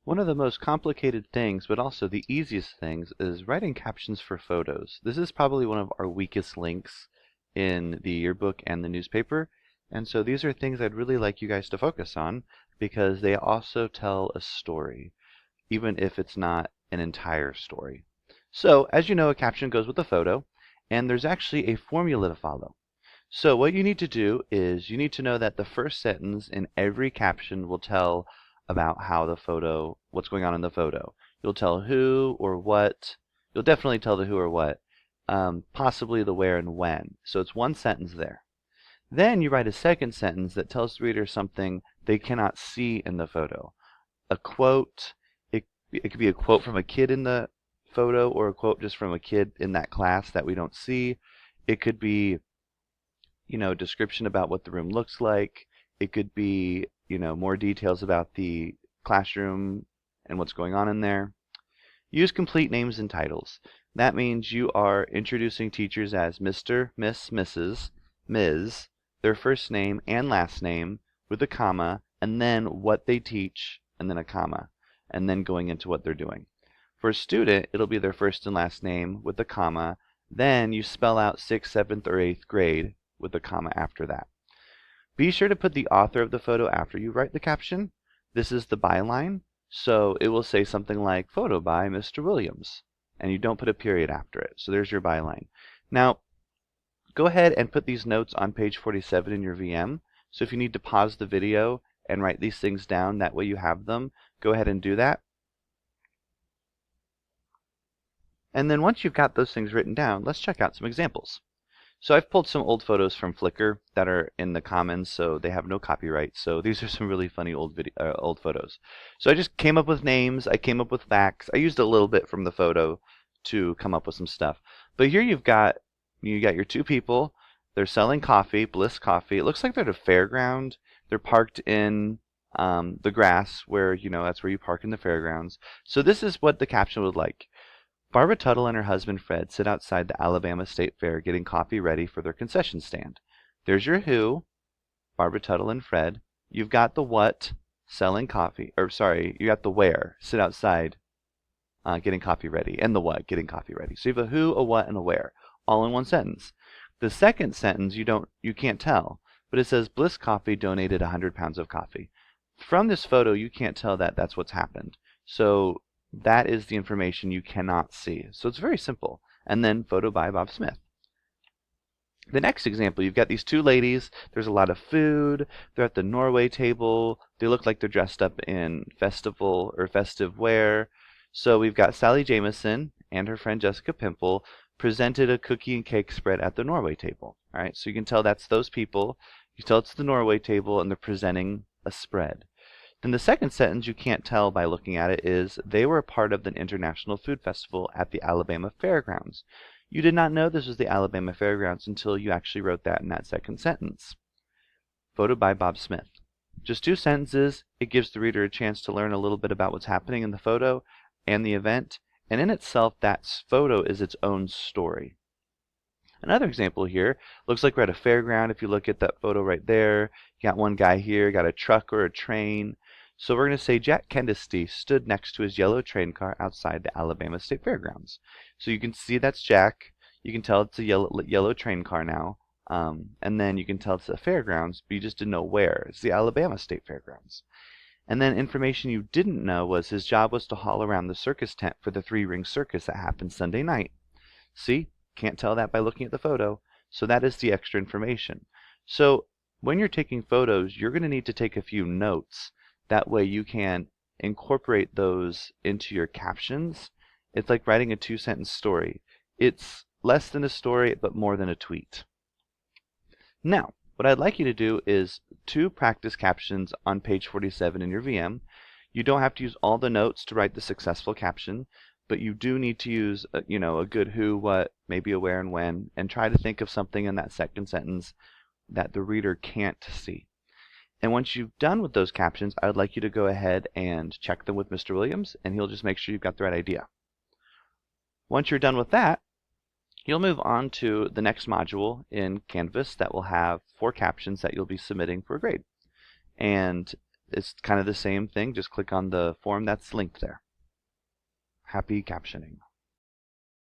One of the most complicated things, but also the easiest things, is writing captions for photos. This is probably one of our weakest links in the yearbook and the newspaper, and so these are things I'd really like you guys to focus on because they also tell a story, even if it's not an entire story. So, as you know, a caption goes with a photo, and there's actually a formula to follow. So what you need to do is you need to know that the first sentence in every caption will tell about how the photo, what's going on in the photo. You'll tell who or what. You'll definitely tell the who or what, possibly the where and when. So it's one sentence there. Then you write a second sentence that tells the reader something they cannot see in the photo. A quote, it could be a quote from a kid in the photo or a quote just from a kid in that class that we don't see. It could be description about what the room looks like. It could be, more details about the classroom and what's going on in there. Use complete names and titles. That means you are introducing teachers as Mr., Miss, Mrs., Ms., their first name and last name with a comma, and then what they teach, and then a comma, and then going into what they're doing. For a student, it'll be their first and last name with a comma, then you spell out 6th, 7th, or 8th grade with a comma after that. Be sure to put the author of the photo after you write the caption. This is the byline, so it will say something like photo by Mr. Williams, and you don't put a period after it. So there's your byline. Now, go ahead and put these notes on page 47 in your VM. So if you need to pause the video and write these things down, that way you have them, go ahead and do that. And then once you've got those things written down, let's check out some examples. So I've pulled some old photos from Flickr that are in the commons, so they have no copyright. So these are some really funny old photos. So I just came up with names, I came up with facts. I used a little bit from the photo to come up with some stuff. But here you got your two people. They're selling coffee, Bliss Coffee. It looks like they're at a fairground. They're parked in the grass where, that's where you park in the fairgrounds. So this is what the caption would like. Barbara Tuttle and her husband Fred sit outside the Alabama State Fair getting coffee ready for their concession stand. There's your who, Barbara Tuttle and Fred. You've got the what, selling coffee, you got the where, sit outside getting coffee ready, and the what, getting coffee ready. So you have a who, a what, and a where, all in one sentence. The second sentence you can't tell, but it says Bliss Coffee donated 100 pounds of coffee. From this photo, you can't tell that that's what's happened. So that is the information you cannot see. So it's very simple. And then photo by Bob Smith. The next example, you've got these two ladies. There's a lot of food. They're at the Norway table. They look like they're dressed up in festival or festive wear. So we've got Sally Jameson and her friend Jessica Pimple presented a cookie and cake spread at the Norway table. All right, so you can tell that's those people. You can tell it's the Norway table and they're presenting a spread. Then the second sentence you can't tell by looking at it is, they were a part of the International Food Festival at the Alabama Fairgrounds. You did not know this was the Alabama Fairgrounds until you actually wrote that in that second sentence. Photo by Bob Smith. Just two sentences. It gives the reader a chance to learn a little bit about what's happening in the photo and the event, and in itself that photo is its own story. Another example here, looks like we're at a fairground. If you look at that photo right there, you got one guy here, got a truck or a train. So we're going to say Jack Kendisty stood next to his yellow train car outside the Alabama State Fairgrounds. So you can see that's Jack. You can tell it's a yellow train car now. And then you can tell it's the fairgrounds, but you just didn't know where. It's the Alabama State Fairgrounds. And then information you didn't know was his job was to haul around the circus tent for the three-ring circus that happened Sunday night. See? Can't tell that by looking at the photo. So that is the extra information. So when you're taking photos, you're going to need to take a few notes. That way you can incorporate those into your captions. It's like writing a two-sentence story. It's less than a story, but more than a tweet. Now, what I'd like you to do is 2 practice captions on page 47 in your VM. You don't have to use all the notes to write the successful caption, but you do need to use a good who, what, maybe a where and when, and try to think of something in that second sentence that the reader can't see. And once you've done with those captions, I would like you to go ahead and check them with Mr. Williams, and he'll just make sure you've got the right idea. Once you're done with that, you'll move on to the next module in Canvas that will have 4 captions that you'll be submitting for a grade. And It's kind of the same thing. Just click on the form that's linked there. Happy captioning.